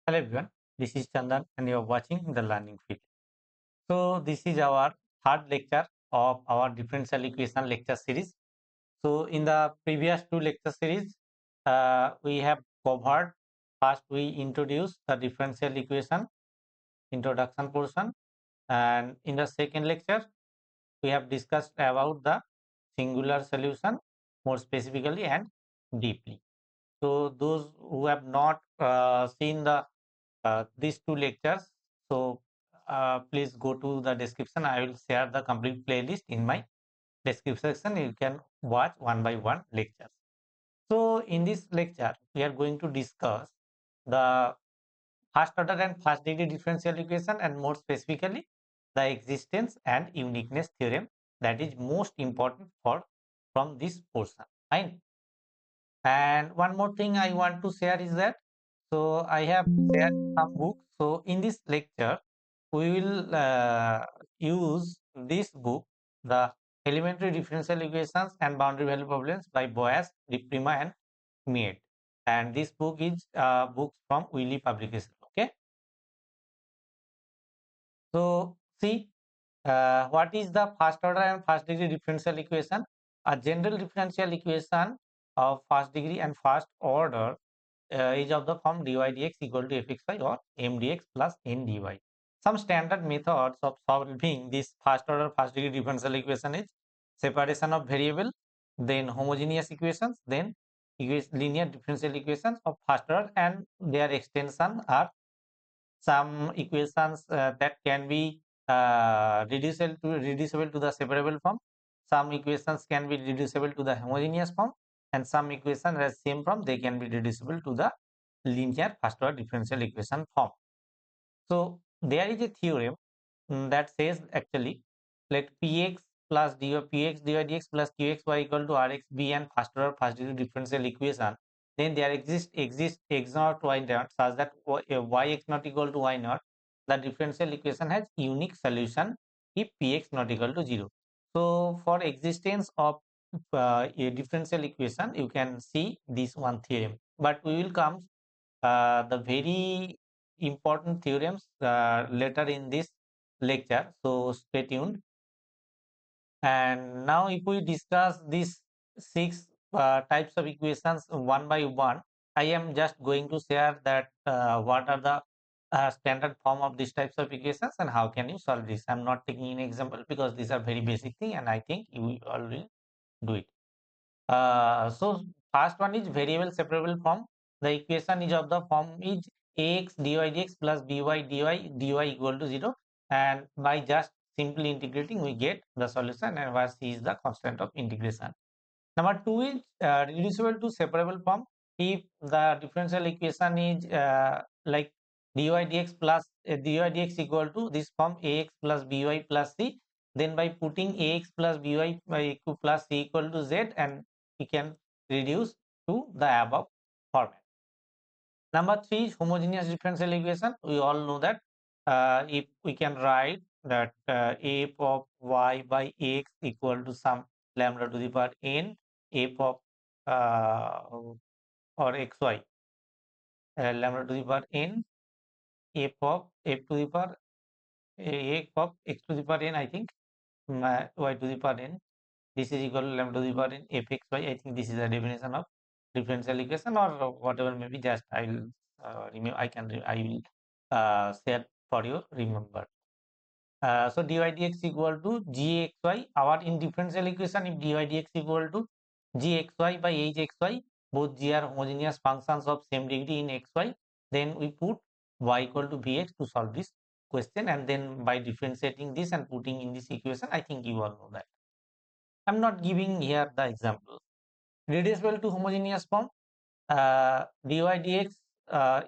Hello everyone, this is Chandan and you are watching the Learning Field. So this is our third lecture of our differential equation lecture series. So in the previous two lecture series, we have covered, first we introduced the differential equation introduction portion, and in the second lecture we have discussed about the singular solution more specifically and deeply. So those who have not seen these two lectures, so please go to the description. I will share the complete playlist in my description section. You can watch one by one lectures. So in this lecture we are going to discuss the first order and first degree differential equation, and more specifically the existence and uniqueness theorem, that is most important for from this portion. Fine. And one more thing I want to share is that, so I have shared some books. So in this lecture, we will use this book, the Elementary Differential Equations and Boundary Value Problems by Boas, Diprima and Mead. And this book is books from Wiley Publication. Okay. So see, what is the first order and first degree differential equation? A general differential equation of first degree and first order is of the form dy dx equal to fxy or mdx plus ndy. Some standard methods of solving this first order first degree differential equation is separation of variable, then homogeneous equations, then linear differential equations of first order, and their extension are some equations that can be reducible to the separable form. Some equations can be reducible to the homogeneous form, and some equations as same form they can be reducible to the linear first order differential equation form. So there is a theorem that says actually, let px plus dy dx plus qxy equal to rxb and first order first degree differential equation, then there exists x naught y naught such that y x not equal to y naught, the differential equation has unique solution if px not equal to 0. So for existence of a differential equation, you can see this one theorem, but we will come the very important theorems later in this lecture, so stay tuned. And now if we discuss these six types of equations one by one, I am just going to share that what are the standard form of these types of equations and how can you solve this. I'm not taking an example because these are very basic thing and I think you all will do it. So first one is variable separable form. The equation is of the form is ax dy dx plus by dy equal to 0, and by just simply integrating we get the solution, and where c is the constant of integration. Number two is reducible to separable form. If the differential equation is like dy dx plus dy dx equal to this form ax plus by plus c, then by putting ax plus by plus c equal to z, and we can reduce to the above format. Number three is homogeneous differential equation. We all know that if we can write that f of y by x equal to some lambda to the power n f of or xy lambda to the power n f of f to the power f of x to the power n, I think y to the power n, this is equal to lambda to the power n f x y. I think this is the definition of differential equation, or whatever maybe, just I will remember, I will share for you remember. So dy dx equal to gxy. Our in differential equation, if dy dx equal to gxy by hxy, both g are homogeneous functions of same degree in xy, then we put y equal to vx to solve this question, and then by differentiating this and putting in this equation, I think you all know that. I'm not giving here the example. Reducible to homogeneous form, dy dx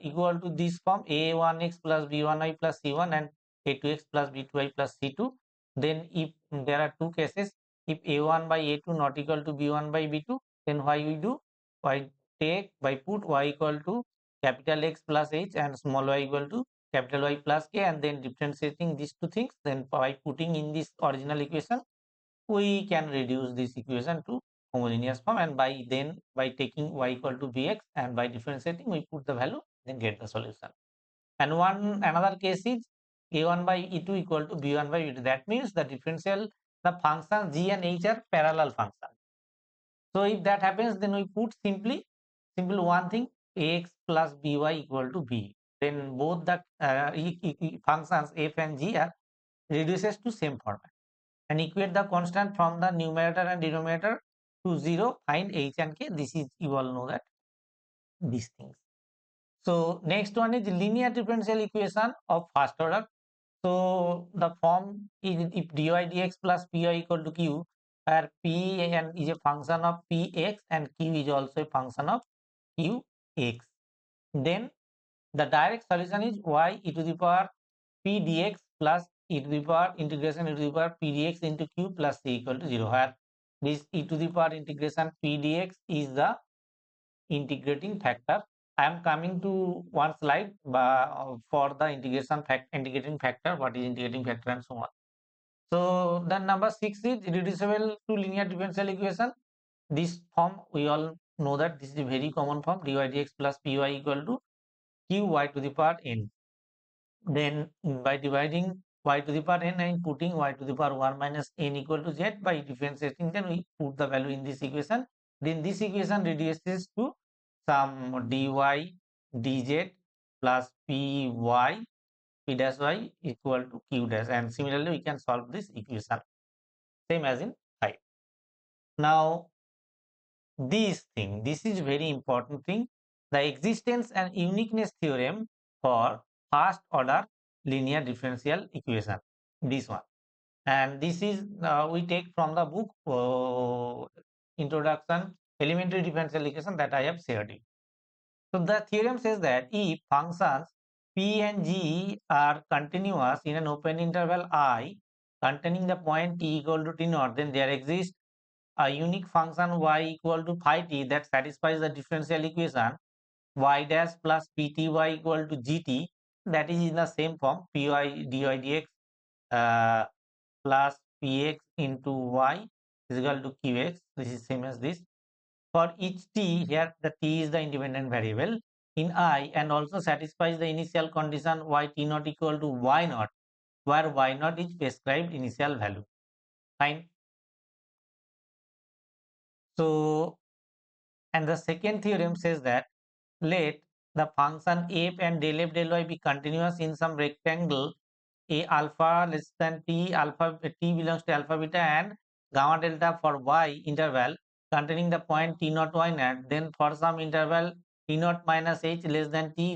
equal to this form a1x plus b1y plus c1 and a2x plus b2y plus c2. Then if there are two cases, if a1 by a2 not equal to b1 by b2, then why we do, by take by put y equal to capital X plus h and small y equal to capital Y plus k, and then differentiating these two things, then by putting in this original equation we can reduce this equation to homogeneous form, and by taking y equal to bx and by differentiating we put the value, then get the solution. And another case is a1 by e2 equal to b1 by b2. That means the functions g and h are parallel functions. So if that happens, then we put simple one thing, ax plus by equal to b. Then both the functions f and g are reduces to same format. And equate the constant from the numerator and denominator to 0, find h and k. This is, you all know that these things. So next one is linear differential equation of first order. So the form is if dy dx plus py equal to q, where p and is a function of px and q is also a function of qx. Then the direct solution is y e to the power p dx plus e to the power integration e to the power p dx into q plus c equal to 0, where this e to the power integration p dx is the integrating factor. I am coming to one slide for the integrating factor, what is integrating factor and so on. So then number 6 is reducible to linear differential equation. This form we all know that this is a very common form, dy dx plus py equal to qy to the power n. Then by dividing y to the power n and putting y to the power 1 minus n equal to z, by differentiating, then we put the value in this equation. Then this equation reduces to some dy dz plus py p dash y equal to q dash, and similarly we can solve this equation same as in 5. Now this is very important thing, the existence and uniqueness theorem for first order linear differential equation, this one. And this is we take from the book introduction elementary differential equation that I have shared it. So the theorem says that if functions p and g are continuous in an open interval I containing the point t equal to t naught, then there exists a unique function y equal to phi t that satisfies the differential equation y dash plus pty equal to gt, that is in the same form py dy dx plus px into y is equal to qx. This is same as this. For each t, here the t is the independent variable in I and also satisfies the initial condition y t naught equal to y naught, where y naught is prescribed initial value. Fine. So, and the second theorem says that let the function f and del f del y be continuous in some rectangle a alpha less than t, alpha t belongs to alpha beta and gamma delta for y interval containing the point t naught y naught, then for some interval t naught minus h less than t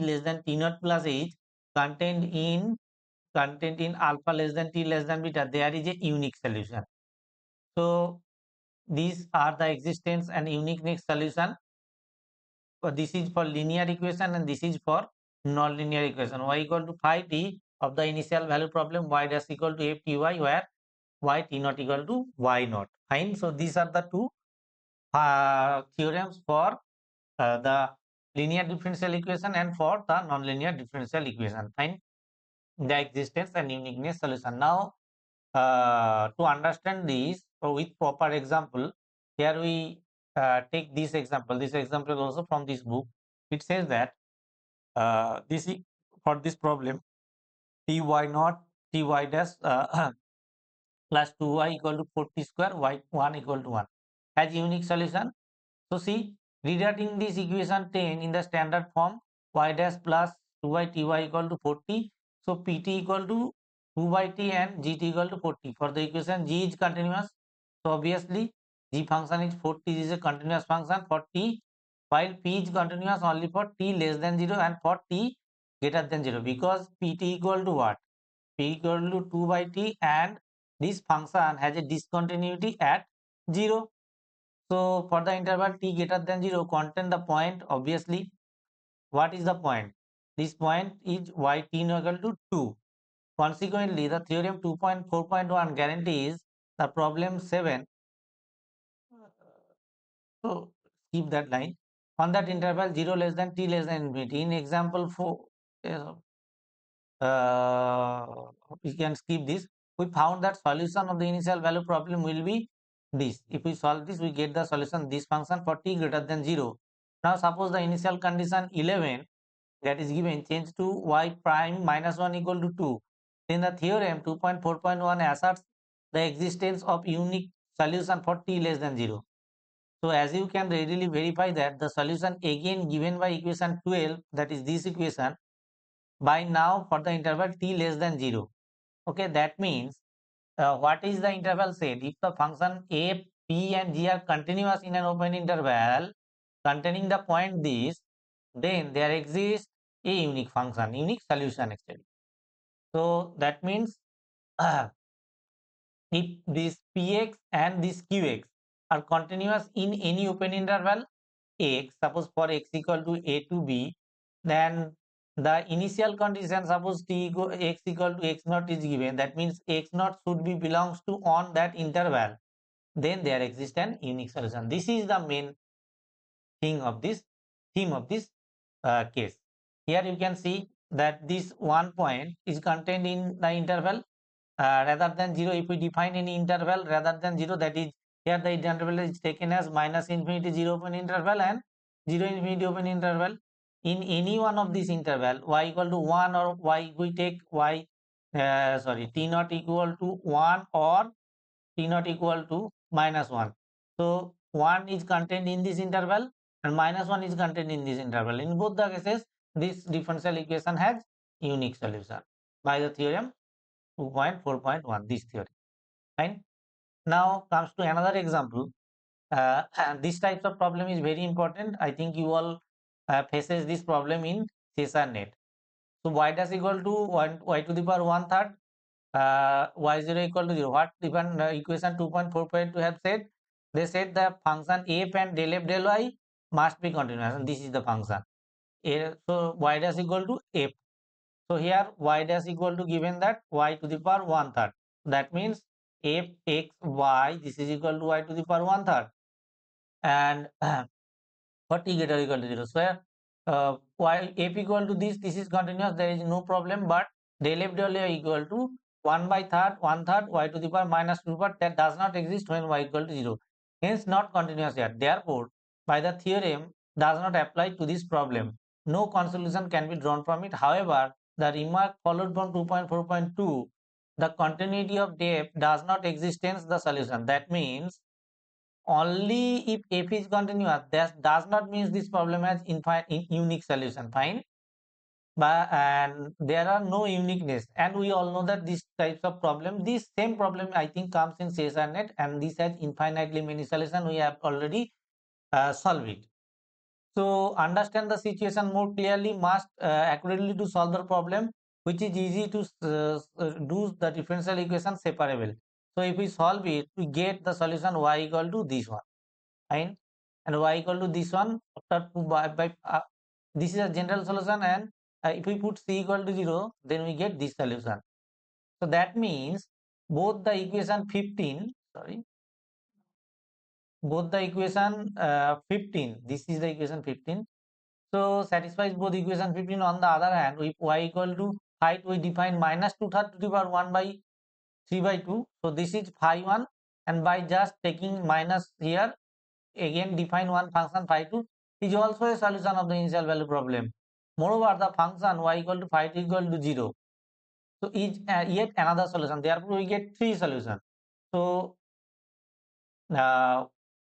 naught plus h contained in alpha less than t less than beta, there is a unique solution. So these are the existence and uniqueness solution. This is for linear equation and this is for non-linear equation. Y equal to phi t of the initial value problem, y dash equal to f t y, where y t naught equal to y naught. Fine. So these are the two theorems for the linear differential equation and for the non-linear differential equation. Fine. The existence and uniqueness solution. Now to understand this with proper example, here we take this example. This example is also from this book. It says that this is for this problem ty naught ty dash plus 2y equal to 40 square y1 equal to 1 has unique solution. So see, rewriting this equation 10 in the standard form, y dash plus 2y ty equal to 40. So pt equal to 2 by t and gt equal to 40. For the equation g is continuous, so obviously g function is 40 is a continuous function for t, while p is continuous only for t less than 0 and for t greater than 0, because pt equal to what? P equal to 2 by t and this function has a discontinuity at 0. So for the interval t greater than 0 contain the point, obviously what is the point? This point is y t equal to 2. Consequently, the theorem 2.4.1 guarantees the problem 7. So keep that line. On that interval 0 less than t less than infinity. In example 4, we can skip this. We found that solution of the initial value problem will be this. If we solve this, we get the solution this function for t greater than 0. Now suppose the initial condition 11 that is given, change to y prime minus 1 equal to 2. Then the theorem 2.4.1 asserts the existence of unique solution for t less than 0. So as you can readily verify that the solution again given by equation 12, that is this equation, by now for the interval t less than 0. Okay, that means what is the interval said? If the function a, p and g are continuous in an open interval containing the point this, then there exists a unique function, unique solution actually. So that means if this px and this qx are continuous in any open interval x, suppose for x equal to a to b, then the initial condition, suppose x equal to x naught is given, that means x naught should be belongs to on that interval, then there exists an unique solution. This is the main thing of this theme of this case. Here you can see that this one point is contained in the interval rather than 0. If we define any interval rather than 0, that is here the interval is taken as minus infinity 0 open interval and 0 infinity open interval. In any one of these interval, y equal to 1 or y, we take y t not equal to 1 or t not equal to minus 1. So 1 is contained in this interval and minus 1 is contained in this interval. In both the cases, this differential equation has unique solution by the theorem 2.4.1, this theory. Fine. Now comes to another example. And this types of problem is very important. I think you all faces this problem in CSIR-NET. So y dash equal to 1 y to the power 1/3 y0 equal to 0. What even equation 2.4.2 have said? They said the function f and del f del y must be continuous, and this is the function. So y dash equal to f. So here y dash equal to given that y to the power 1/3. That means f x y, this is equal to y to the power 1/3, and for t greater equal to 0. So while f equal to this is continuous, there is no problem, but del f del y equal to 1/3 y to the power minus 2 part, that does not exist when y equal to 0. Hence not continuous here. Therefore, by the theorem does not apply to this problem. No consolation can be drawn from it. However, the remark followed from 2.4.2, the continuity of depth does not exist in the solution. That means only if f is continuous, that does not mean this problem has infinite unique solution. Fine. But and there are no uniqueness, and we all know that these types of problem, this same problem I think comes in CSIR-NET, and this has infinitely many solutions. We have already solved it. So understand the situation more clearly, must accurately to solve the problem, which is easy to do the differential equation separable. So if we solve it, we get the solution y equal to this one. Fine. And y equal to this one after 2 by this is a general solution, and if we put c equal to 0, then we get this solution. So that means both the equation 15, sorry, both the equation 15, this is the equation 15, so satisfies both equation 15. On the other hand, with y equal to height, we define minus 2/3 to the power 1 by 3/2. So this is phi 1, and by just taking minus here, again define one function phi 2 is also a solution of the initial value problem. Moreover, the function y equal to phi 2 equal to 0. So is yet another solution. Therefore, we get three solutions. So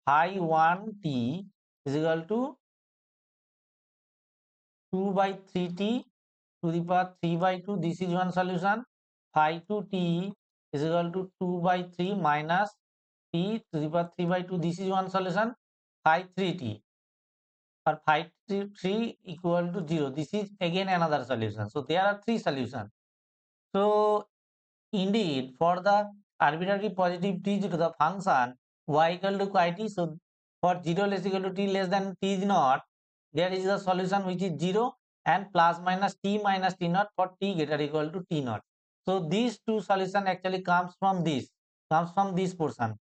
phi 1 t is equal to 2 by 3t to the power 3/2. This is one solution. Phi 2t is equal to 2 by 3 minus t to the power 3/2. This is one solution. Phi 3t or phi 3 equal to 0. This is again another solution. So there are three solutions. So indeed, for the arbitrary positive t to the function y equal to qt, so for 0 less equal to t less than t is not, there is a solution which is 0 and plus minus t naught for t greater equal to t naught. So these two solution actually comes from this portion,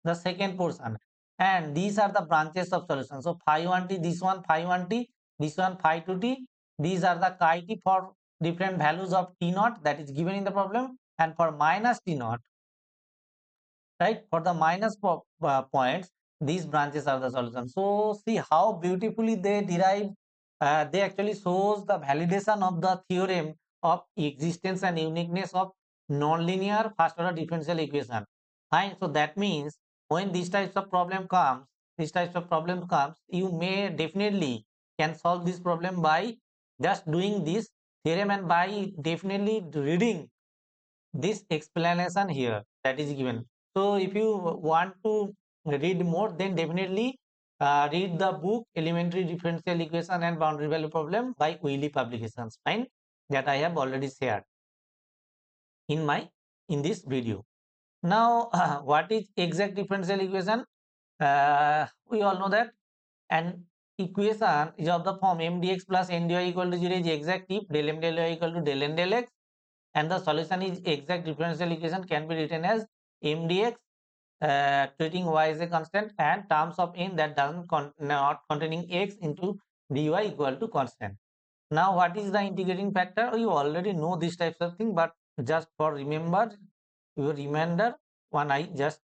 the second portion, and these are the branches of solution. So phi 1t, this one phi 1t, this one phi 2t, these are the chi t for different values of t naught that is given in the problem, and for minus t naught, right, for the minus points, these branches are the solution. So see how beautifully they derive they actually shows the validation of the theorem of existence and uniqueness of nonlinear first order differential equation. Fine. So that means when these types of problem comes, you may definitely can solve this problem by just doing this theorem and by definitely reading this explanation here that is given. So if you want to read more, then definitely read the book Elementary Differential Equation and Boundary Value Problem by Wiley Publications, fine, that I have already shared in this video. Now what is exact differential equation? We all know that an equation is of the form mdx plus ndy equal to 0 is exact if del m del y equal to del n del x, and the solution is exact differential equation can be written as mdx treating y as a constant and terms of n that not containing x into dy equal to constant. Now what is the integrating factor? You already know these types of thing, but just for your reminder, one I just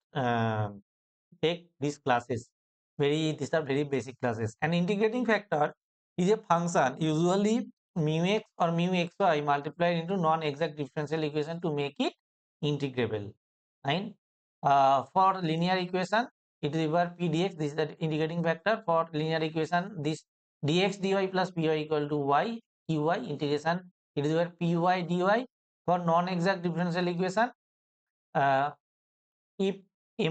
take these classes. These are very basic classes. An integrating factor is a function, usually mu x or mu xy multiplied into non-exact differential equation to make it integrable. Fine. For linear equation, it is equal p dx. This is the integrating factor. For linear equation, this dx dy plus py equal to y qy integration. It is equal py dy. For non-exact differential equation, if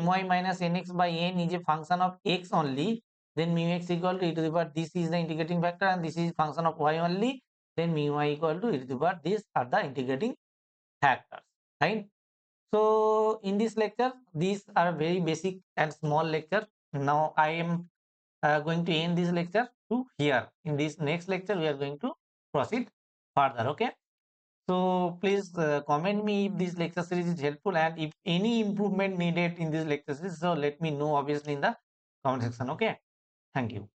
my minus nx by n is a function of x only, then mu x equal to e to the power this is the integrating factor, and this is function of y only, then mu y equal to e to the power these are the integrating factors, right? So in this lecture, these are very basic and small lecture. Now I am going to end this lecture to here. In this next lecture, we are going to proceed further. Okay. So please comment me if this lecture series is helpful and if any improvement needed in this lecture series. So let me know obviously in the comment section. Okay. Thank you.